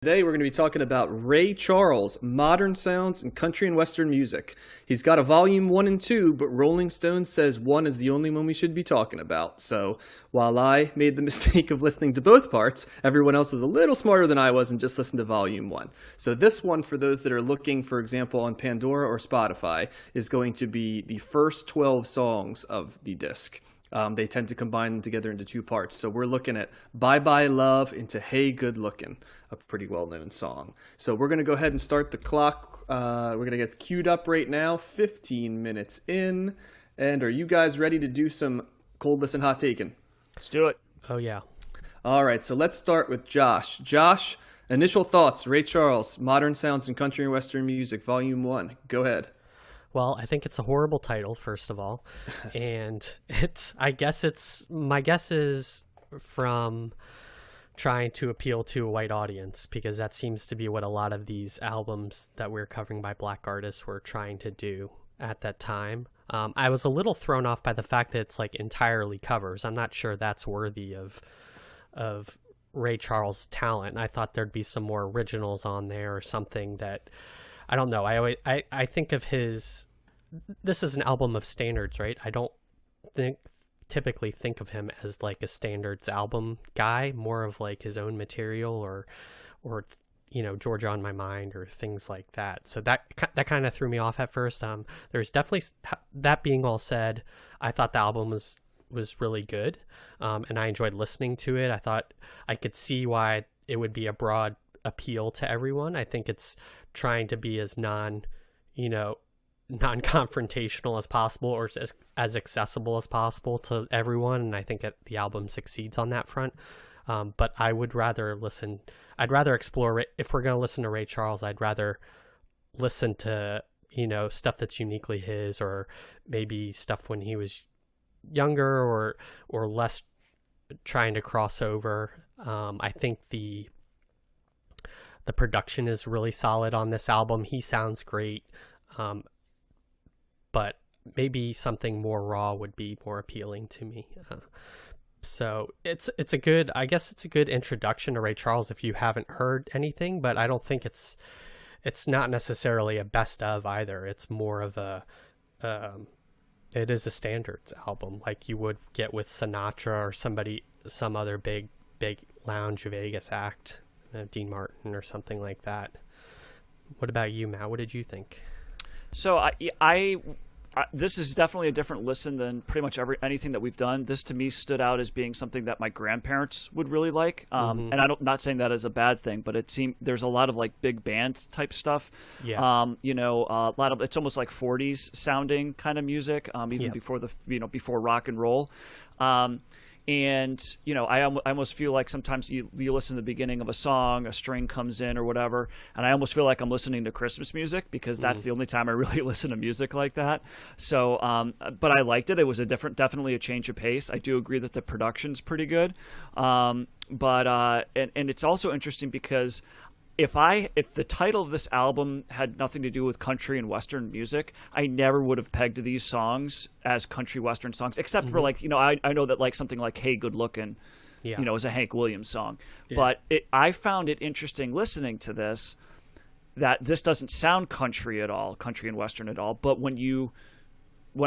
Today we're going to be talking about Ray Charles, Modern Sounds in Country and Western Music. He's got a volume 1 and 2, but Rolling Stone says 1 is the only one we should be talking about. So while I made the mistake of listening to both parts, everyone else was a little smarter than I was and just listened to volume 1. So this one, for those that are looking, for example, on Pandora or Spotify, is going to be the first 12 songs of the disc. They tend to combine them together into two parts. So we're looking at Bye Bye Love into Hey Good Lookin', a pretty well-known song. So we're going to go ahead and start the clock. We're going to get queued up right now, 15 minutes in. And are you guys ready to do some cold listen hot taking? Let's do it. Oh, yeah. All right, so let's start with Josh. Josh, initial thoughts, Ray Charles, Modern Sounds in Country and Western Music, Volume 1. Go ahead. Well, I think it's a horrible title, first of all. And my guess is from trying to appeal to a white audience, because that seems to be what a lot of these albums that we're covering by black artists were trying to do at that time. I was a little thrown off by the fact that it's like entirely covers. I'm not sure that's worthy of Ray Charles' talent. I thought there'd be some more originals on there or something that, I don't know. I think of this is an album of standards, right? I don't typically think of him as like a standards album guy, more of like his own material or Georgia on My Mind or things like that. So that kind of threw me off at first. There's definitely, that being all said, I thought the album was really good, and I enjoyed listening to it. I thought I could see why it would be a broad appeal to everyone. I think it's trying to be as non-confrontational as possible, or as accessible as possible to everyone, and I think that the album succeeds on that front. But I'd rather explore it. If we're going to listen to Ray Charles, I'd rather listen to stuff that's uniquely his, or maybe stuff when he was younger, or less trying to cross over. I think the production is really solid on this album. He sounds great, but maybe something more raw would be more appealing to me. So it's a good introduction to Ray Charles if you haven't heard anything, but I don't think it's not necessarily a best of either. It's more of it is a standards album, like you would get with Sinatra or some other big lounge Vegas act. Dean Martin or something like that. What about you, Matt? What did you think? So I this is definitely a different listen than pretty much anything that we've done. This to me stood out as being something that my grandparents would really like. And I'm not saying that as a bad thing, but it seemed there's a lot of like big band type stuff. Yeah. A lot of, it's almost like 40s sounding kind of music, even before before rock and roll. And, I almost feel like sometimes you listen to the beginning of a song, a string comes in or whatever, and I almost feel like I'm listening to Christmas music, because that's the only time I really listen to music like that. So, but I liked it. It was definitely a change of pace. I do agree that the production's pretty good. And it's also interesting because if the title of this album had nothing to do with country and Western music, I never would have pegged these songs as country Western songs, except for like, I know that like something like Hey Good Lookin', is a Hank Williams song. Yeah. But I found it interesting listening to this, that this doesn't sound country at all, country and Western at all. But when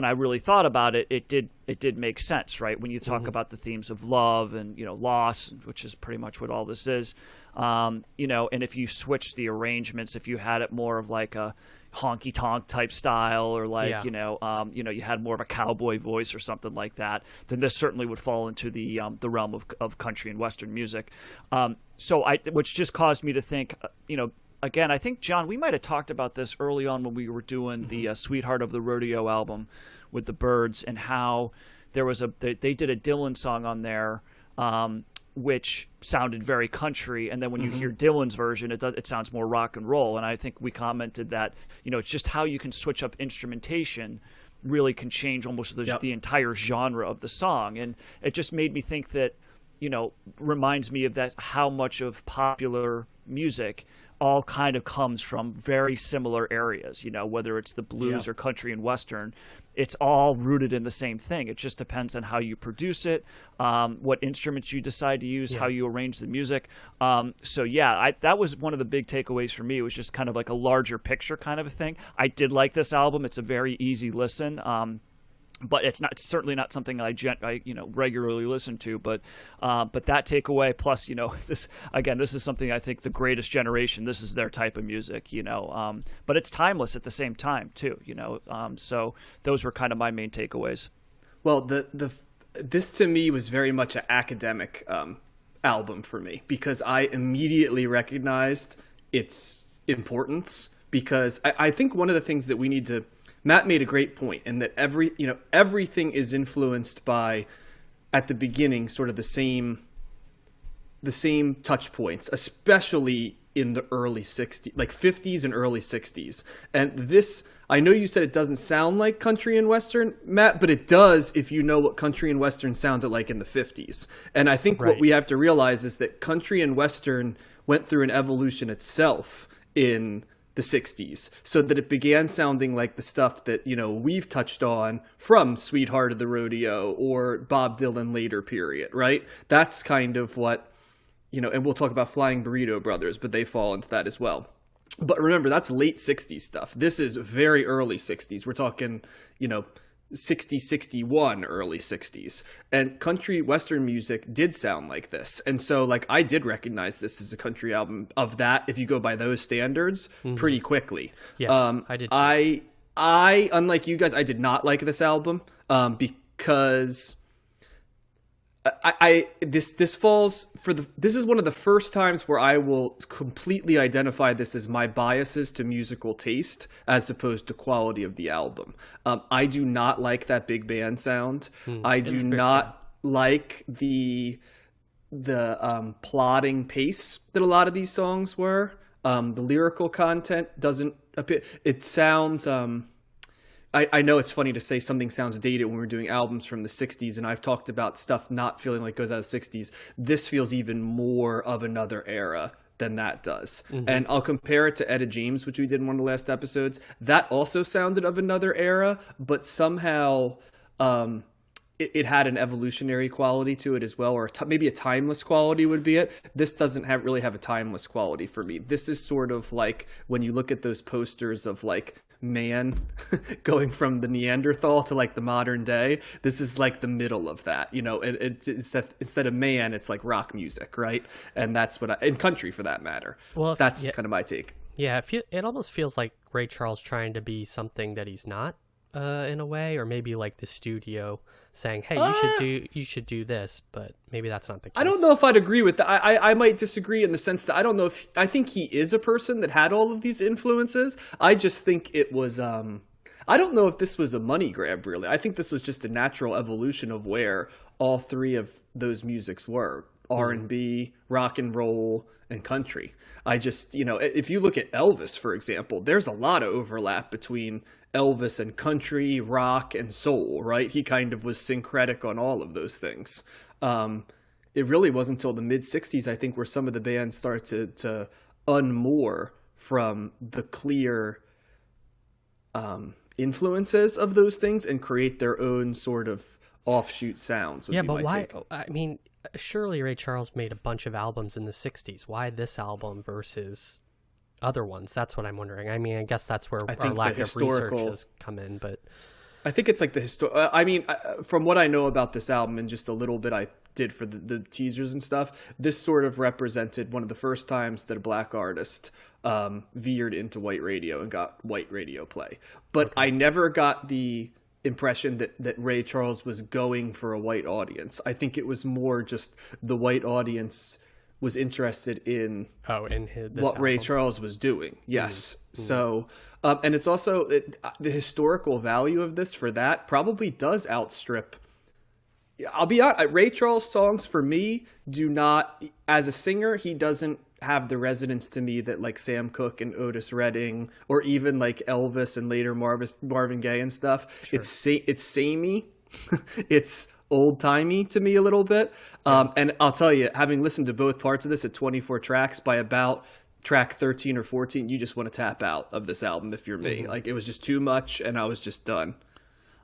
I really thought about it, it did make sense, right? When you talk about the themes of love and, loss, which is pretty much what all this is, and if you switch the arrangements, if you had it more of like a honky tonk type style, or like, you had more of a cowboy voice or something like that, then this certainly would fall into the realm of country and Western music. Which just caused me to think, again, I think, John, we might have talked about this early on when we were doing the Sweetheart of the Rodeo album with the Byrds, and how there was they did a Dylan song on there, which sounded very country, and then when you hear Dylan's version, it sounds more rock and roll. And I think we commented that, it's just how you can switch up instrumentation really can change almost the entire genre of the song. And it just made me think that, reminds me of that, how much of popular music all kind of comes from very similar areas, whether it's the blues or country and western. It's all rooted in the same thing. It just depends on how you produce it, what instruments you decide to use, how you arrange the music. That was one of the big takeaways for me. It was just kind of like a larger picture kind of a thing. I did like this album. It's a very easy listen. But it's certainly not something I regularly listen to. But that takeaway, plus this is something I think the greatest generation. This is their type of music, But it's timeless at the same time too, So those were kind of my main takeaways. Well, this to me was very much an academic album for me, because I immediately recognized its importance. Because I think one of the things that we need to Matt made a great point in that everything is influenced by, at the beginning, sort of the same touch points, especially in the early 60s, like 50s and early 60s. And this, I know you said it doesn't sound like country and western, Matt, but it does if you know what country and western sounded like in the 50s. And I think what we have to realize is that country and western went through an evolution itself in the 60s, so that it began sounding like the stuff that we've touched on from Sweetheart of the Rodeo or Bob Dylan later period, right? That's kind of what and we'll talk about Flying Burrito Brothers, but they fall into that as well. But remember, that's late 60s stuff. This is very early 60s. We're talking 60, 61, early 60s. And country western music did sound like this. And so I did recognize this as a country album of that, if you go by those standards, pretty quickly. Yes, I did too. I unlike you guys, I did not like this album because this falls for this is one of the first times where I will completely identify this as my biases to musical taste as opposed to quality of the album. I do not like that big band sound. I do not like the plodding pace that a lot of these songs were. The lyrical content doesn't appear. It sounds I know it's funny to say something sounds dated when we're doing albums from the 60s, and I've talked about stuff not feeling like it goes out of the 60s. This feels even more of another era than that does. And I'll compare it to Etta James, which we did in one of the last episodes. That also sounded of another era, but somehow it had an evolutionary quality to it as well, or maybe a timeless quality would be it. This doesn't really have a timeless quality for me. This is sort of like when you look at those posters of man going from the Neanderthal to the modern day. This is the middle of that, instead of man, it's rock music, right? And that's what in country for that matter. Well, that's kind of my take. Yeah, it almost feels like Ray Charles trying to be something that he's not, in a way, or maybe the studio saying, hey, you should do this, but maybe that's not the case. I don't know if I'd agree with that. I might disagree in the sense that I don't know if I think he is a person that had all of these influences. I just think it was I don't know if this was a money grab, really. I think this was just a natural evolution of where all three of those musics were: R&B, rock and roll, and country. I just, if you look at Elvis, for example, there's a lot of overlap between Elvis and country, rock, and soul, right? He kind of was syncretic on all of those things. It really wasn't until the mid-'60s, I think, where some of the bands started to unmoor from the clear influences of those things and create their own sort of offshoot sounds. Yeah, but why? I mean, surely Ray Charles made a bunch of albums in the 60s. Why this album versus other ones? That's what I'm wondering. I mean, I guess that's where our lack of research has come in, but I think it's from what I know about this album and just a little bit I did for the teasers and stuff, this sort of represented one of the first times that a black artist veered into white radio and got white radio play. But I never got the impression that Ray Charles was going for a white audience. I think it was more just the white audience was interested in what album. Ray Charles was doing. Yes. So, and it's also the historical value of this for that probably does outstrip. I'll be honest, Ray Charles songs for me do not, as a singer, he doesn't have the resonance to me that Sam Cooke and Otis Redding, or even Elvis and later Marvin Gaye and stuff. Sure. It's samey. It's old-timey to me a little bit. And I'll tell you, having listened to both parts of this at 24 tracks, by about track 13 or 14, you just want to tap out of this album if you're me. Like, it was just too much, and I was just done.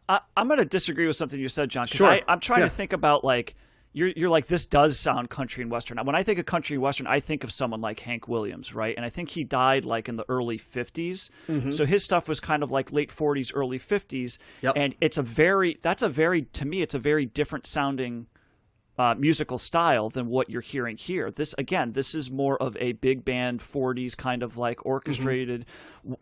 I'm going to disagree with something you said, John, because Sure. I'm trying to think about, like, you're like, this does sound country and western. Now, when I think of country and western, I think of someone like Hank Williams, right? And I think he died like in the early 50s. So his stuff was kind of like late 40s, early 50s. Yep. And to me, it's a very different sounding musical style than what you're hearing here. This is more of a big band 40s kind of like orchestrated,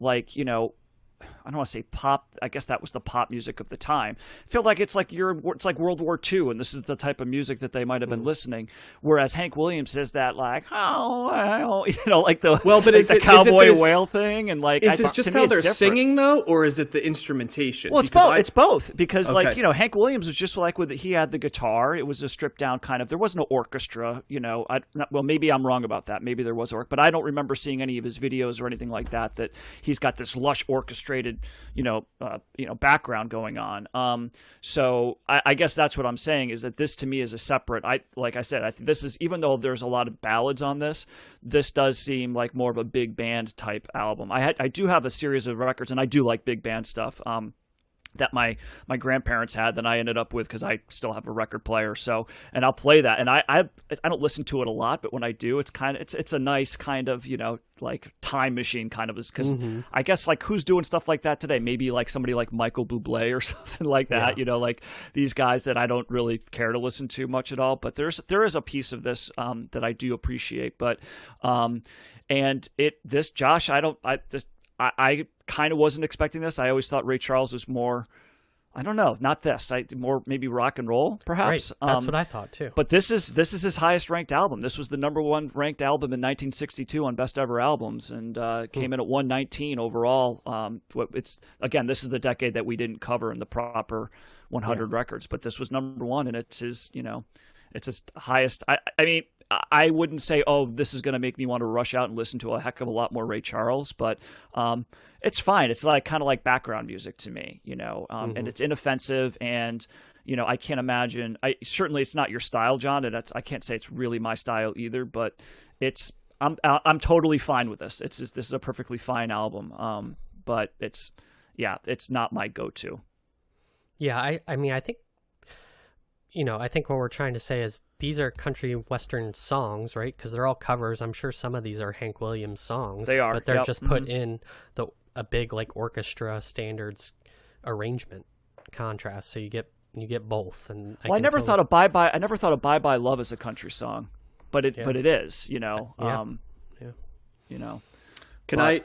like, you know, I don't want to say pop. I guess that was the pop music of the time. I feel like it's like World War II, and this is the type of music that they might have been listening. Whereas Hank Williams is that like, oh, you know, like the the cowboy whale thing, and like is it just how they're singing though, or is it the instrumentation? Well, it's both. It's both because like, you know, Hank Williams was just like he had the guitar. It was a stripped down kind of. There was no orchestra. You know, well, maybe I'm wrong about that. Maybe there was but I don't remember seeing any of his videos or anything like that. That he's got this lush orchestrated, background going on. So I guess that's what I'm saying is that this to me is a separate. Like I said, I think this is, even though there's a lot of ballads on this does seem like more of a big band type album. I do have a series of records, and I do like big band stuff. That my grandparents had that I ended up with because I still have a record player. So, and I'll play that. And I don't listen to it a lot, but when I do, it's a nice kind of, you know, like time machine kind of, is because I guess like who's doing stuff like that today? Maybe like somebody like Michael Bublé or something like that, you know, like these guys that I don't really care to listen to much at all. But there is a piece of this that I do appreciate. But Josh, I kind of wasn't expecting this. I always thought Ray Charles was more, I don't know, not this. More maybe rock and roll, perhaps. Right. That's what I thought too. But this is his highest ranked album. This was the number one ranked album in 1962 on Best Ever Albums, and came in at 119 overall. This is the decade that we didn't cover in the proper 100 records, but this was number one, and it's his highest. I mean, I wouldn't say, oh, this is going to make me want to rush out and listen to a heck of a lot more Ray Charles, but it's fine. It's like kind of like background music to me, you know, and it's inoffensive, and you know, I can't imagine. Certainly it's not your style, John, and I can't say it's really my style either, but I'm totally fine with this. This is a perfectly fine album, but it's not my go-to. Yeah, I mean, I think, you know, I think what we're trying to say is these are country western songs, right? Because they're all covers. I'm sure some of these are Hank Williams songs. They are, but they're just put in a big like orchestra standards arrangement contrast. So you get both. And I never thought of Bye Bye Love as a country song, but it is, you know. You know. Can I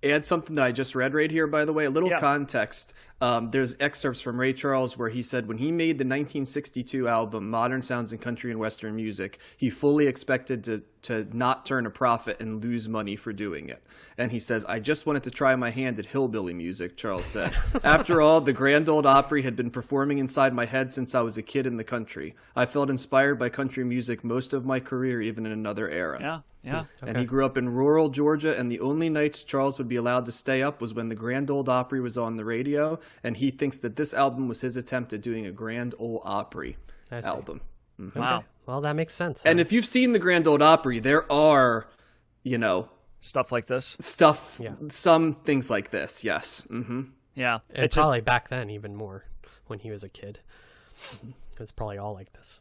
add something that I just read right here, by the way? A little context. There's excerpts from Ray Charles where he said when he made the 1962 album Modern Sounds in Country and Western Music, he fully expected to not turn a profit and lose money for doing it. And he says, I just wanted to try my hand at hillbilly music, Charles said. After all, the Grand Ole Opry had been performing inside my head since I was a kid in the country. I felt inspired by country music most of my career, even in another era. Yeah. And he grew up in rural Georgia, and the only nights Charles would be allowed to stay up was when the Grand Ole Opry was on the radio, and he thinks that this album was his attempt at doing a Grand Ole Opry album. Mm-hmm. Wow. Okay. Well, that makes sense. And if you've seen the Grand Ole Opry, there are, you know... Stuff like this? Some things like this, yes. Mm-hmm. Yeah. And probably back then even more, when he was a kid. It was probably all like this.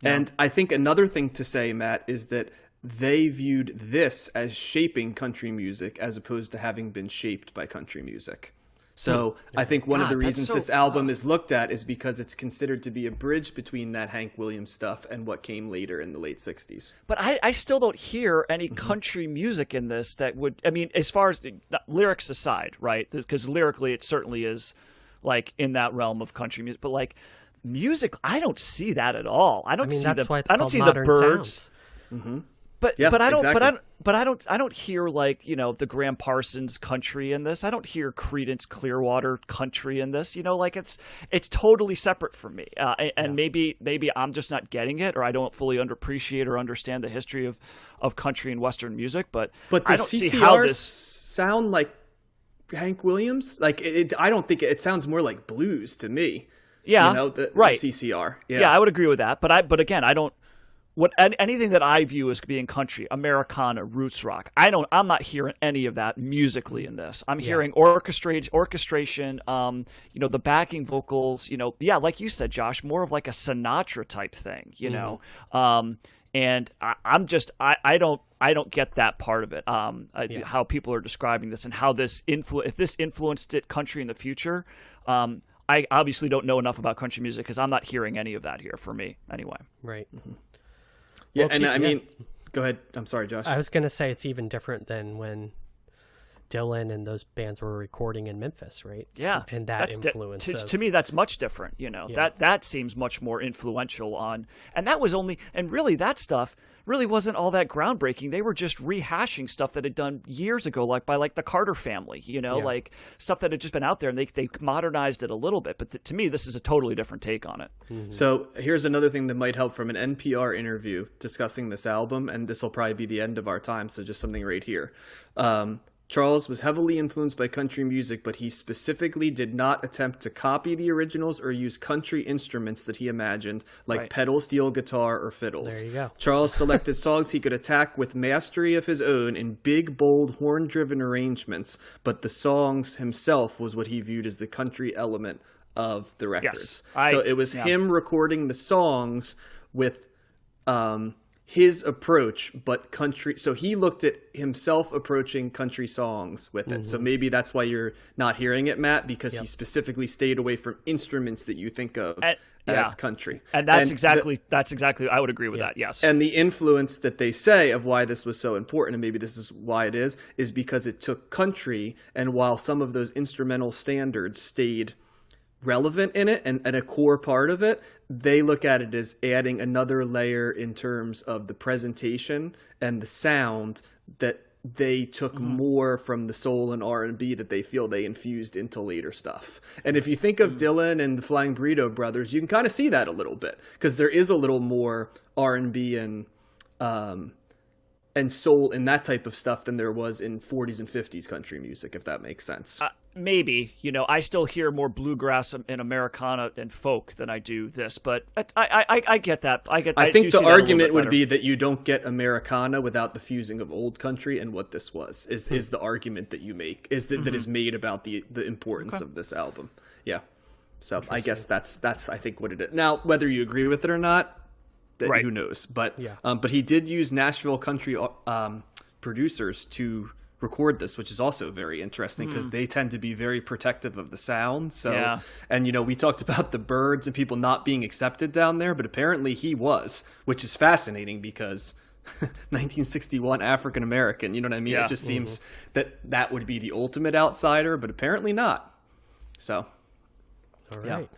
And I think another thing to say, Matt, is that they viewed this as shaping country music as opposed to having been shaped by country music. So I think one of the reasons this album is looked at is because it's considered to be a bridge between that Hank Williams stuff and what came later in the late 60s. But I still don't hear any country music in this that would, I mean, as far as lyrics aside, right? Because lyrically it certainly is like in that realm of country music, but like music, I don't see that at all. I don't see the birds. Mm-hmm. But I don't hear like, you know, the Graham Parsons country in this. I don't hear Creedence Clearwater country in this. You know, like it's totally separate from me. And maybe I'm just not getting it, or I don't fully appreciate or understand the history of country and Western music. But I don't see how this sound like Hank Williams. Like I don't think it sounds more like blues to me. Yeah, you know, the right. CCR. Yeah, I would agree with that. But again, I don't. Anything that I view as being country, Americana, roots rock. I'm not hearing any of that musically in this. I'm hearing orchestration. The backing vocals. Like you said, Josh, more of like a Sinatra type thing. And I don't get that part of it. How people are describing this and how this if this influenced it country in the future. I obviously don't know enough about country music because I'm not hearing any of that here for me anyway. Right. Mm-hmm. Yeah, well, and I mean, go ahead. I'm sorry, Josh. I was going to say it's even different than when Dylan and those bands were recording in Memphis, right? Yeah, and that influence. To me, that's much different. That seems much more influential on, and that was only, and really that stuff really wasn't all that groundbreaking. They were just rehashing stuff that had done years ago, like by the Carter family, like stuff that had just been out there, and they modernized it a little bit. But to me, this is a totally different take on it. Mm-hmm. So here's another thing that might help from an NPR interview discussing this album, and this will probably be the end of our time. So just something right here. Charles was heavily influenced by country music, but he specifically did not attempt to copy the originals or use country instruments that he imagined, like pedal steel guitar or fiddles. There you go. Charles selected songs he could attack with mastery of his own in big, bold, horn-driven arrangements, but the songs himself was what he viewed as the country element of the records. So it was him recording the songs with his approach, but country. So he looked at himself approaching country songs with it. Mm-hmm. So maybe that's why you're not hearing it, Matt, because he specifically stayed away from instruments that you think of as country. And that's exactly I would agree with that. Yes. And the influence that they say of why this was so important, and maybe this is why it is because it took country, and while some of those instrumental standards stayed relevant in it and a core part of it, they look at it as adding another layer in terms of the presentation and the sound that they took more from the soul and R&B that they feel they infused into later stuff. And if you think of Dylan and the Flying Burrito Brothers, you can kind of see that a little bit, because there is a little more R&B and soul in that type of stuff than there was in 40s and 50s country music, if that makes sense. Maybe, I still hear more bluegrass and Americana and folk than I do this, but I get that. I think the argument would be that you don't get Americana without the fusing of old country, and what this was is the argument that you make, that is made about the importance of this album. Yeah. So I guess that's I think what it is. Now, whether you agree with it or not, who knows? But but he did use Nashville country producers to record this, which is also very interesting because they tend to be very protective of the sound. So, and we talked about the Byrds and people not being accepted down there, but apparently he was, which is fascinating because 1961 African American, you know what I mean? It just seems that would be the ultimate outsider, but apparently not. So, all right.